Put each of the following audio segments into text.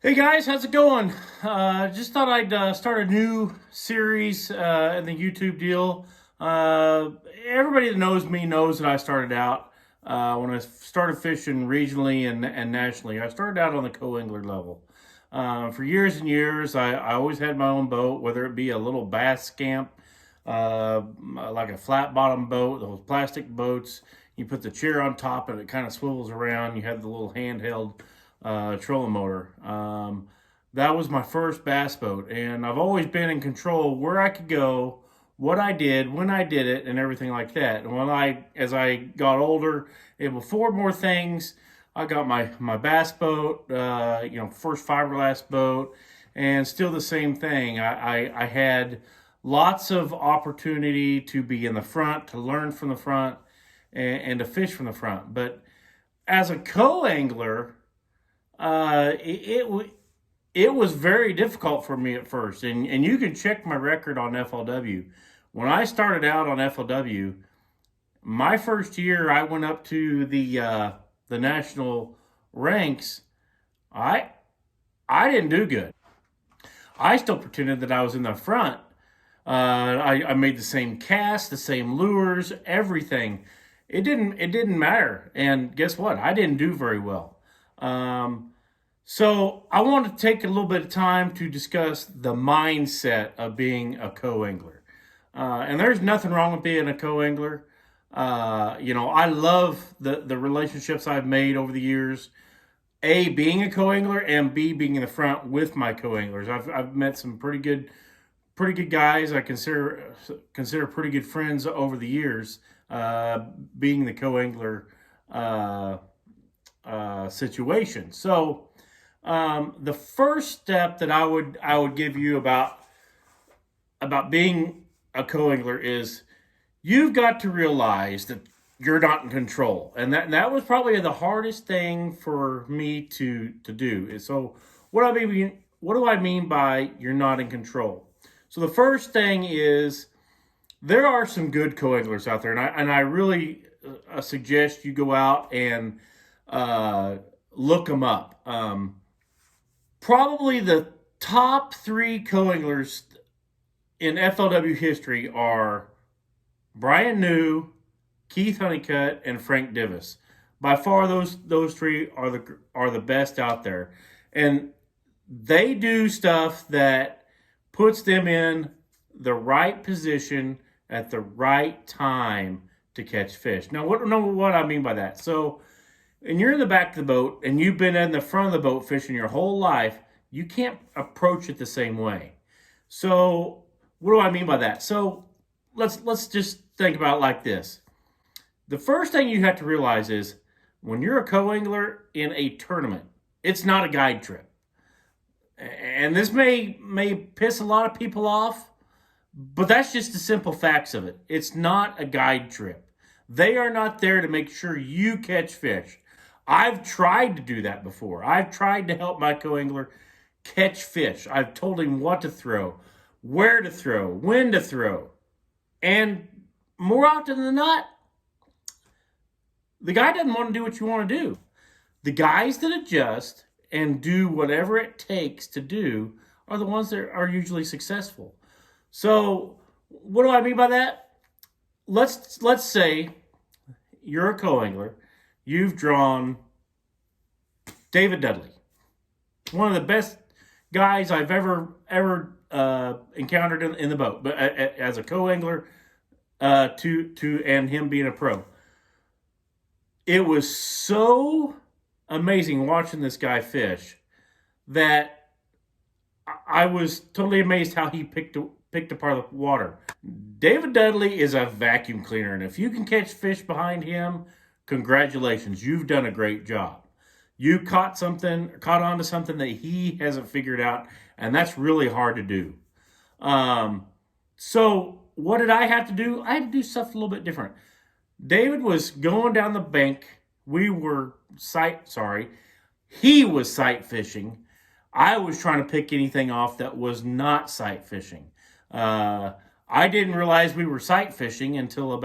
Hey guys, how's it going? Just thought I'd start a new series in the YouTube deal. Uh, Everybody that knows me knows that I started out when I started fishing regionally and nationally. I started out on the co-angler level. For years and years, I always had my own boat, whether it be a little bass scamp, like a flat bottom boat, those plastic boats. You put the chair on top and it kind of swivels around. You have the little handheld trolling motor. That was my first bass boat, and I've always been in control where I could go, what I did, when I did it, and everything like that. And as I got older, able to afford more things, I got my bass boat, first fiberglass boat, and still the same thing. I had lots of opportunity to be in the front, to learn from the front, and to fish from the front. But as a co-angler, it was very difficult for me at first, and you can check my record on FLW. When I started out on FLW, my first year I went up to the national ranks. I I didn't do good. I still pretended that I was in the front. I made the same cast, the same lures, everything. It didn't matter. And guess what? I didn't do very well. Um, so I want to take a little bit of time to discuss the mindset of being a co-angler. And there's nothing wrong with being a co-angler. I love the relationships I've made over the years. A, being a co-angler, and B, being in the front with my co-anglers. I've met some pretty good guys I consider pretty good friends over the years, being the co-angler uh, situation. So the first step that I would give you about being a co-angler is you've got to realize that you're not in control, and that was probably the hardest thing for me to do. So what do I mean by you're not in control? So the first thing is there are some good co-anglers out there, and I really suggest you go out and uh, look them up. Probably the top three co-anglers in FLW history are Brian New, Keith Honeycutt, and Frank Divis. By far, those three are the best out there, and they do stuff that puts them in the right position at the right time to catch fish. Now, what I mean by that? So, and you're in the back of the boat, and you've been in the front of the boat fishing your whole life. You can't approach it the same way. So, what do I mean by that? So, let's just think about it like this. The first thing you have to realize is when you're a co-angler in a tournament, it's not a guide trip. And this may piss a lot of people off, but that's just the simple facts of it. It's not a guide trip. They are not there to make sure you catch fish. I've tried to do that before. I've tried to help my co-angler catch fish. I've told him what to throw, where to throw, when to throw. And more often than not, the guy doesn't want to do what you want to do. The guys that adjust and do whatever it takes to do are the ones that are usually successful. So, what do I mean by that? Let's say you're a co-angler. You've drawn David Dudley, one of the best guys I've ever encountered in the boat, but as a co-angler, to and him being a pro. It was so amazing watching this guy fish that I was totally amazed how he picked apart the water. David Dudley is a vacuum cleaner, and if you can catch fish behind him, congratulations, you've done a great job. You caught on to something that he hasn't figured out, and that's really hard to do. So what did I have to do? I had to do stuff a little bit different. David was going down the bank. He was sight fishing. I was trying to pick anything off that was not sight fishing. I didn't realize we were sight fishing until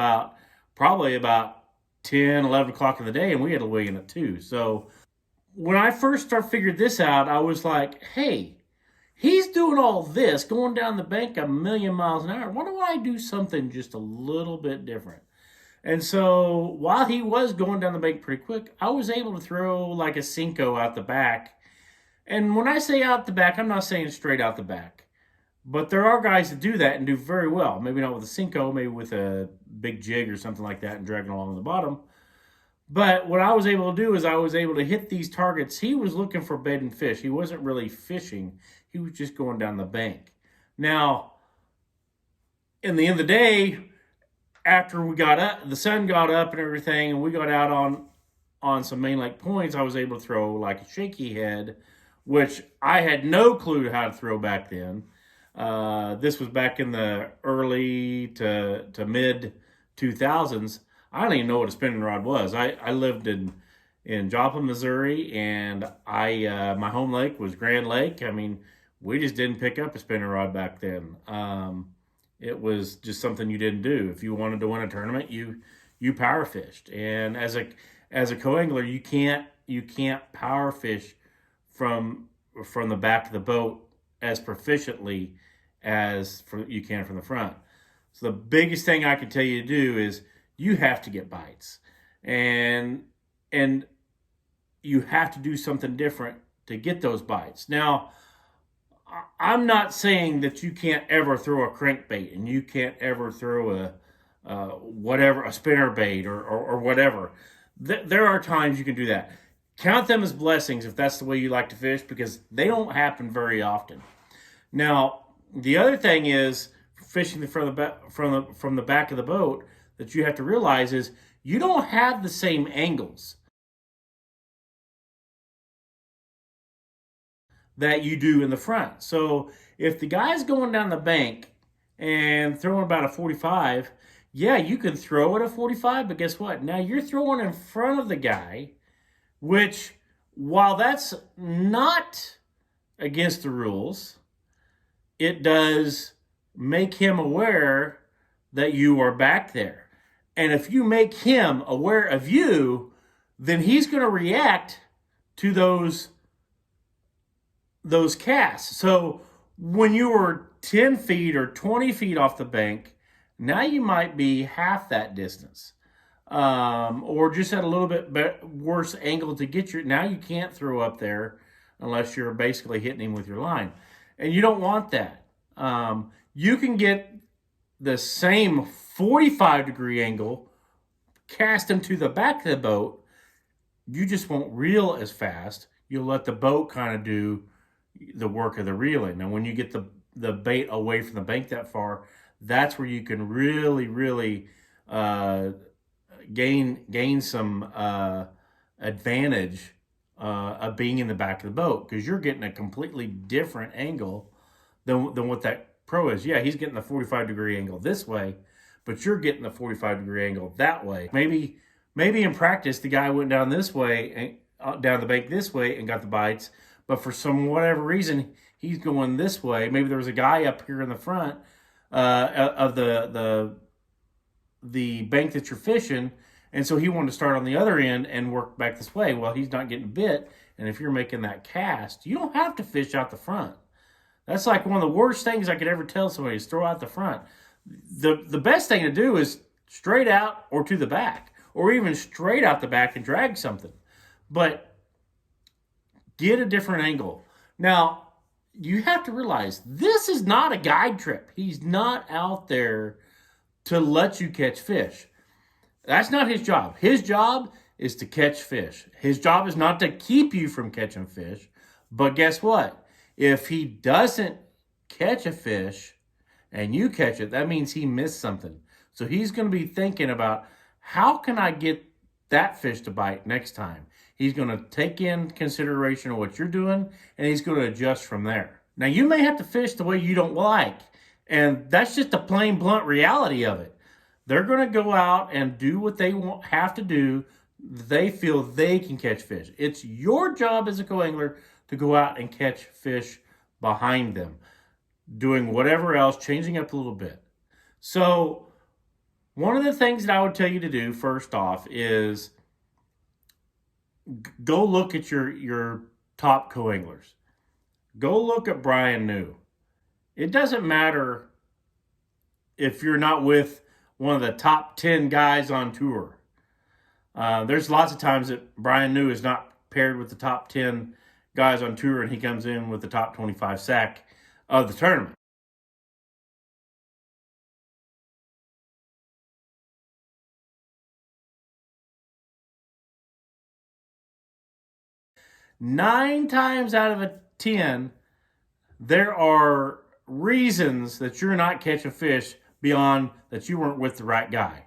probably about 10, 11 o'clock in the day, and we had to weigh in at 2. So when I first figured this out, I was like, hey, he's doing all this, going down the bank a million miles an hour. Why don't I do something just a little bit different? And so while he was going down the bank pretty quick, I was able to throw like a Cinco out the back. And when I say out the back, I'm not saying straight out the back. But there are guys that do that and do very well. Maybe not with a Cinco, maybe with a big jig or something like that and dragging along the bottom. But what I was able to do is I was able to hit these targets. He was looking for bait and fish. He wasn't really fishing. He was just going down the bank. Now, in the end of the day, after we got up, the sun got up and everything, and we got out on some main lake points, I was able to throw like a shaky head, which I had no clue how to throw back then. This was back in the early to mid 2000s. I don't even know what a spinning rod was. I lived in Joplin, Missouri, and my home lake was Grand Lake. I mean, we just didn't pick up a spinning rod back then. It was just something you didn't do. If you wanted to win a tournament, you power fished. And as a co-angler, you can't power fish from the back of the boat as proficiently as you can from the front. So the biggest thing I can tell you to do is you have to get bites, and you have to do something different to get those bites. Now, I'm not saying that you can't ever throw a crankbait and you can't ever throw a spinner bait or whatever. There are times you can do that. Count them as blessings if that's the way you like to fish, because they don't happen very often. Now, the other thing is fishing from the back of the boat that you have to realize is you don't have the same angles that you do in the front. So if the guy's going down the bank and throwing about a 45, yeah, you can throw at a 45, but guess what? Now you're throwing in front of the guy, which, while that's not against the rules, it does make him aware that you are back there. And if you make him aware of you, then he's going to react to those casts. So when you were 10 feet or 20 feet off the bank, now you might be half that distance. Or just at a little bit worse angle to get now you can't throw up there unless you're basically hitting him with your line. And you don't want that. You can get the same 45-degree angle, cast him to the back of the boat. You just won't reel as fast. You'll let the boat kind of do the work of the reeling. And when you get the bait away from the bank that far, that's where you can really gain some advantage of being in the back of the boat, because you're getting a completely different angle than what that pro is. Yeah, he's getting the 45-degree angle this way, but you're getting the 45-degree angle that way. Maybe in practice the guy went down this way and down the bank this way and got the bites, but for some whatever reason he's going this way. Maybe there was a guy up here in the front of the bank that you're fishing, and so he wanted to start on the other end and work back this way. Well, he's not getting bit, and if you're making that cast, you don't have to fish out the front. That's like one of the worst things I could ever tell somebody is throw out the front. The best thing to do is straight out or to the back, or even straight out the back and drag something. But get a different angle. Now, you have to realize this is not a guide trip. He's not out there to let you catch fish. That's not his job. His job is to catch fish. His job is not to keep you from catching fish. But guess what? If he doesn't catch a fish and you catch it, that means he missed something. So he's going to be thinking about, how can I get that fish to bite next time? He's going to take in consideration of what you're doing, and he's going to adjust from there. Now, you may have to fish the way you don't like, and that's just the plain blunt reality of it. They're going to go out and do what they have to do. They feel they can catch fish. It's your job as a co-angler to go out and catch fish behind them, doing whatever else, changing up a little bit. So one of the things that I would tell you to do first off is go look at your top co-anglers. Go look at Brian New. It doesn't matter if you're not with one of the top 10 guys on tour. There's lots of times that Brian New is not paired with the top 10 guys on tour, and he comes in with the top 25 sack of the tournament. Nine times out of 10, there are reasons that you're not catching fish beyond that you weren't with the right guy.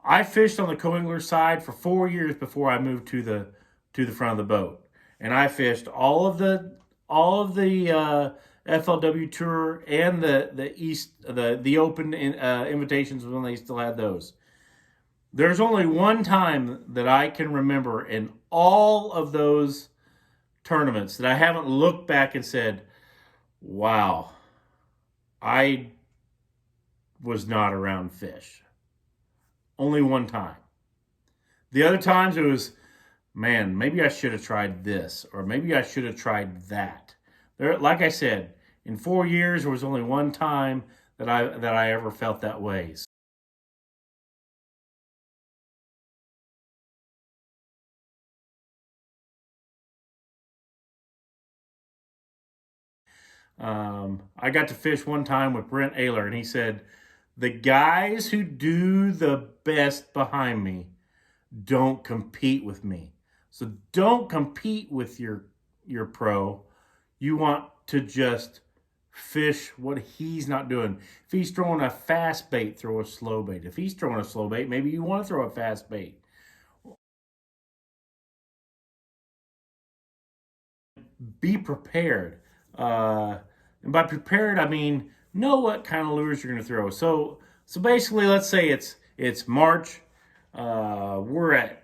I fished on the co-angler side for 4 years before I moved to the front of the boat, and I fished all of the FLW Tour and the Open invitations when they still had those. There's only one time that I can remember in all of those tournaments that I haven't looked back and said, wow, I was not around fish. Only one time. The other times it was, man, maybe I should have tried this, or maybe I should have tried that. There, like I said, in 4 years there was only one time that I ever felt that way. I got to fish one time with Brent Ayler, and he said, the guys who do the best behind me don't compete with me. So don't compete with your pro. You want to just fish what he's not doing. If he's throwing a fast bait, throw a slow bait. If he's throwing a slow bait, maybe you want to throw a fast bait. Be prepared. And by prepared, I mean know what kind of lures you're going to throw. So basically, let's say it's March. We're at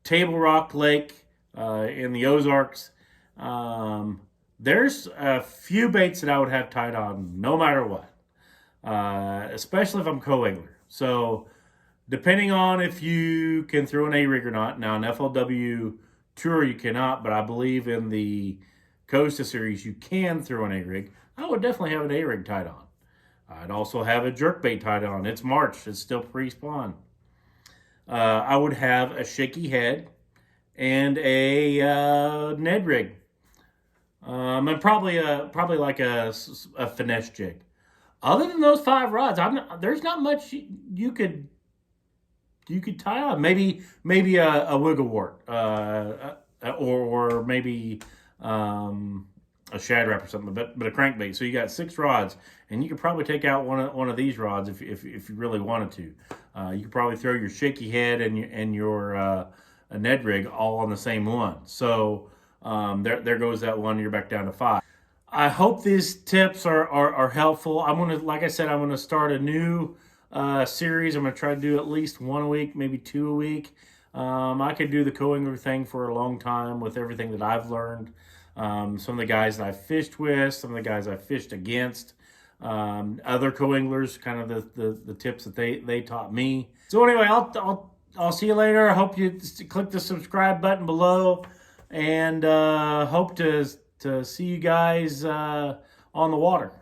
Table Rock Lake in the Ozarks. There's a few baits that I would have tied on no matter what, especially if I'm co-angler. So depending on if you can throw an A-rig or not. Now, an FLW Tour you cannot, but I believe in the Costa Series you can throw an A-rig. I would definitely have an A-rig tied on. I'd also have a jerkbait tied on. It's March. It's still pre-spawn. I would have a shaky head and a Ned rig. And probably like a finesse jig. Other than those 5 rods, there's not much you could tie on. Maybe a wiggle wart, or maybe a shad wrap or something, but a crankbait. So you got 6 rods, and you could probably take out one of these rods if you really wanted to. You could probably throw your shaky head and your a Ned rig all on the same one. So there goes that one. You're back down to 5. I hope these tips are helpful. Like I said, I'm gonna start a new series. I'm gonna try to do at least 1 a week, maybe 2 a week. I could do the co-angler thing for a long time with everything that I've learned. Some of the guys that I've fished with, some of the guys I've fished against, other co-anglers, kind of the tips that they taught me. So anyway, I'll see you later. I hope you click the subscribe button below, and hope to see you guys on the water.